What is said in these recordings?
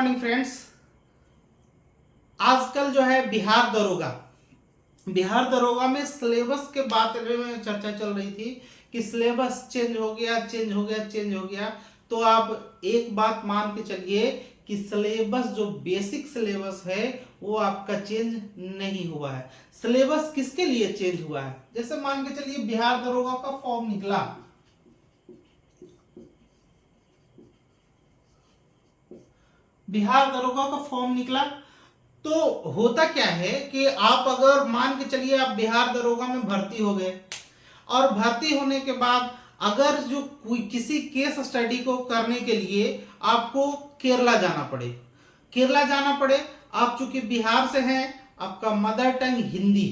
Morning friends. आजकल जो है बिहार दरोगा में सिलेबस के बारे में चर्चा चल रही थी कि सिलेबस चेंज हो गया। तो आप एक बात मान के चलिए कि सिलेबस जो बेसिक सिलेबस है वो आपका चेंज नहीं हुआ है। सिलेबस किसके लिए चेंज हुआ है? जैसे मान के चलिए बिहार दरोगा का फॉर्म निकला, तो होता क्या है कि आप अगर मान के चलिए आप बिहार दरोगा में भर्ती हो गए और भर्ती होने के बाद अगर जो किसी केस स्टडी को करने के लिए आपको केरला जाना पड़े, आप चूंकि बिहार से हैं, आपका मदर टंग हिंदी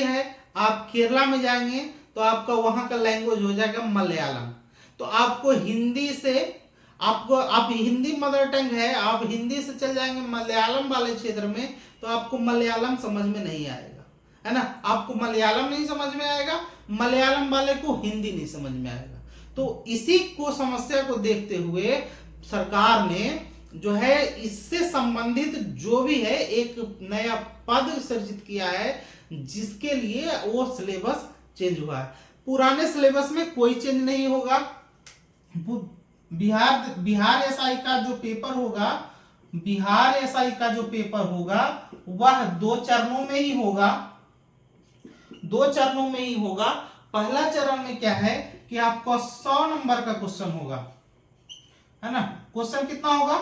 है, आप केरला में जाएंगे तो आपका वहां का लैंग्वेज हो जाएगा मलयालम। तो आपको हिंदी से आप हिंदी मदर टंग है, आप हिंदी से चल जाएंगे मलयालम वाले क्षेत्र में तो आपको मलयालम समझ में नहीं आएगा, है ना। आपको मलयालम नहीं समझ में आएगा, मलयालम वाले को हिंदी नहीं समझ में आएगा। तो इसी को समस्या को देखते हुए सरकार ने जो है इससे संबंधित जो भी है एक नया पद सृजित किया है, जिसके लिए वो सिलेबस चेंज हुआ है। पुराने सिलेबस में कोई चेंज नहीं होगा। बिहार एसआई का जो पेपर होगा वह दो चरणों में ही होगा। पहला चरण में क्या है कि आपको 100 नंबर का क्वेश्चन होगा, है ना। क्वेश्चन कितना होगा?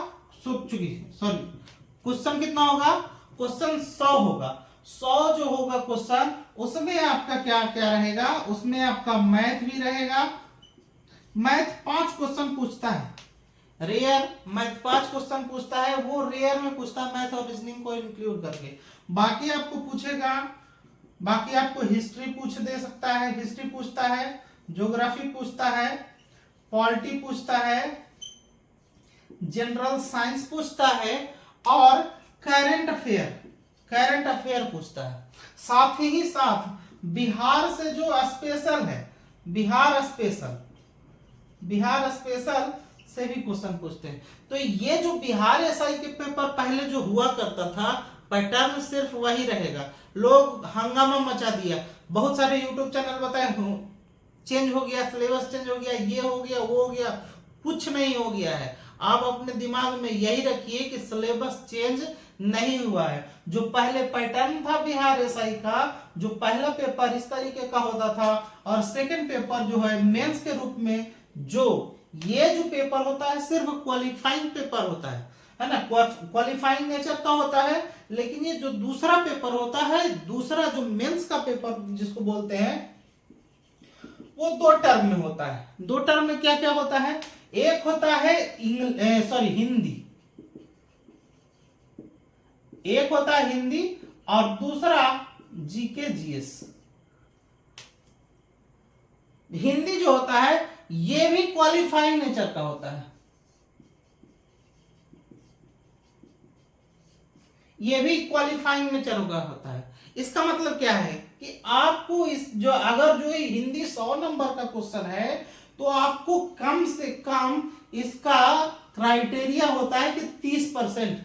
क्वेश्चन कितना होगा? क्वेश्चन 100 होगा। 100 जो होगा क्वेश्चन, उसमें आपका क्या क्या रहेगा? उसमें आपका मैथ भी रहेगा। मैथ 5 क्वेश्चन पूछता है, रेयर मैथ 5 क्वेश्चन पूछता है, वो रेयर में पूछता है मैथ और रीजनिंग को इंक्लूड करके। बाकी आपको पूछेगा, बाकी आपको हिस्ट्री दे सकता है, हिस्ट्री पूछता है, ज्योग्राफी पूछता है, पॉलिटी पूछता है, जनरल साइंस पूछता है और करंट अफेयर पूछता है। साथ ही साथ बिहार से जो स्पेशल है, बिहार स्पेशल से भी क्वेश्चन पूछते हैं। तो ये जो बिहार एसआई के पेपर पहले जो हुआ करता था, पैटर्न सिर्फ वही रहेगा। लोग हंगामा मचा दिया, बहुत सारे यूट्यूब चैनल बताए चेंज हो गया, सिलेबस चेंज हो गया, ये हो गया, वो हो गया। कुछ नहीं हो गया है। आप अपने दिमाग में यही रखिए कि सिलेबस चेंज नहीं हुआ है। जो पहले पैटर्न था बिहार एसआई का, जो पहला पेपर इस तरीके का होता था और सेकंड पेपर जो है मेंस के रूप में, जो ये जो पेपर होता है सिर्फ क्वालिफाइंग पेपर होता है ना, क्वालिफाइंग नेचर का होता है। लेकिन ये जो दूसरा पेपर होता है, दूसरा जो मेंस का पेपर जिसको बोलते हैं, वो 2 टर्म में होता है। 2 टर्म में क्या क्या होता है? एक होता है हिंदी, एक होता है हिंदी और दूसरा जीके जीएस। हिंदी जो होता है ये भी क्वालिफाइंग नेचर का होता है, ये भी क्वालिफाइंग नेचर का होता है। इसका मतलब क्या है कि आपको अगर जो हिंदी 100 नंबर का क्वेश्चन है तो आपको कम से कम इसका क्राइटेरिया होता है कि 30%,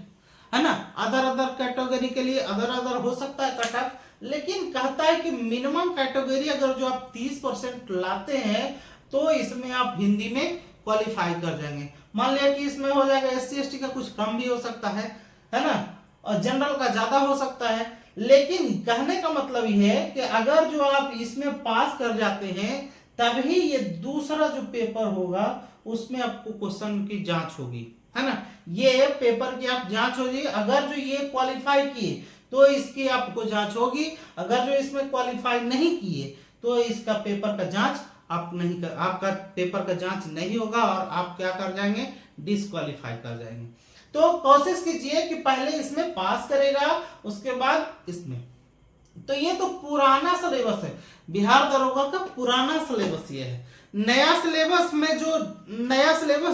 है ना। अदर कैटेगरी के लिए अदर हो सकता है कट ऑफ, लेकिन कहता है कि मिनिमम कैटेगरी अगर जो आप 30% लाते हैं तो इसमें आप हिंदी में क्वालिफाई कर जाएंगे। मान लिया कि इसमें हो जाएगा SC ST का कुछ कम भी हो सकता है ना, और जनरल का ज्यादा हो सकता है। लेकिन कहने का मतलब यह है कि अगर जो आप इसमें पास कर जाते हैं तभी ये दूसरा जो पेपर होगा उसमें आपको क्वेश्चन की जांच होगी, है ना। ये पेपर की आप जांच होगी। अगर जो ये क्वालिफाई किए तो इसकी आपको जांच होगी, अगर जो इसमें क्वालिफाई नहीं किए तो इसका पेपर का जांच आपका पेपर का जांच नहीं होगा और आप क्या कर जाएंगे? डिस्क्वालीफाई कर जाएंगे। तो कोशिश कीजिए कि पहले इसमें पास करेगा, उसके बाद इसमें। तो ये तो पुराना सिलेबस है, बिहार दरोगा का पुराना सिलेबस ये है। नया सिलेबस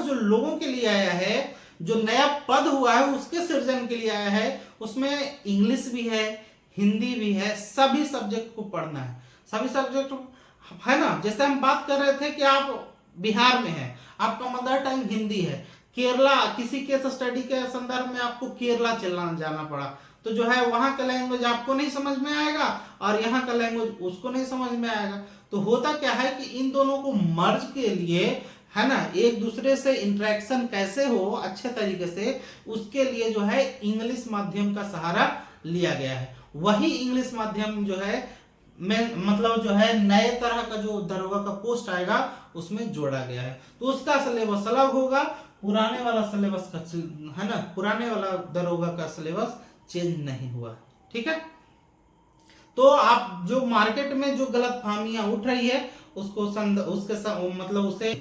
जो लोगों के लिए आया है, जो नया पद हुआ है उसके सृजन के लिए आया है, उसमें इंग्लिश भी है, हिंदी भी है, सभी सब्जेक्ट को पढ़ना है, सभी सब्जेक्ट, है ना। जैसे हम बात कर रहे थे कि आप बिहार में हैं, आपका मदर टंग हिंदी है, केरला, किसी केस स्टडी के संदर्भ में आपको केरला चलना जाना पड़ा, तो जो है वहां का लैंग्वेज आपको नहीं समझ में आएगा और यहाँ का लैंग्वेज उसको नहीं समझ में आएगा। तो होता क्या है कि इन दोनों को मर्ज के लिए, है ना, एक दूसरे से इंटरेक्शन कैसे हो अच्छे तरीके से, उसके लिए जो है इंग्लिश माध्यम का सहारा लिया गया है। वही इंग्लिश माध्यम जो है में मतलब जो है नए तरह का जो दरोगा का पोस्ट आएगा उसमें जोड़ा गया है। तो उसका सिलेबस अलग होगा, पुराने वाला सिलेबस का, है ना, पुराने वाला दरोगा का सिलेबस चेंज नहीं हुआ। ठीक है, तो आप जो मार्केट में जो गलत फहमियां उठ रही है उसको उसके मतलब उसे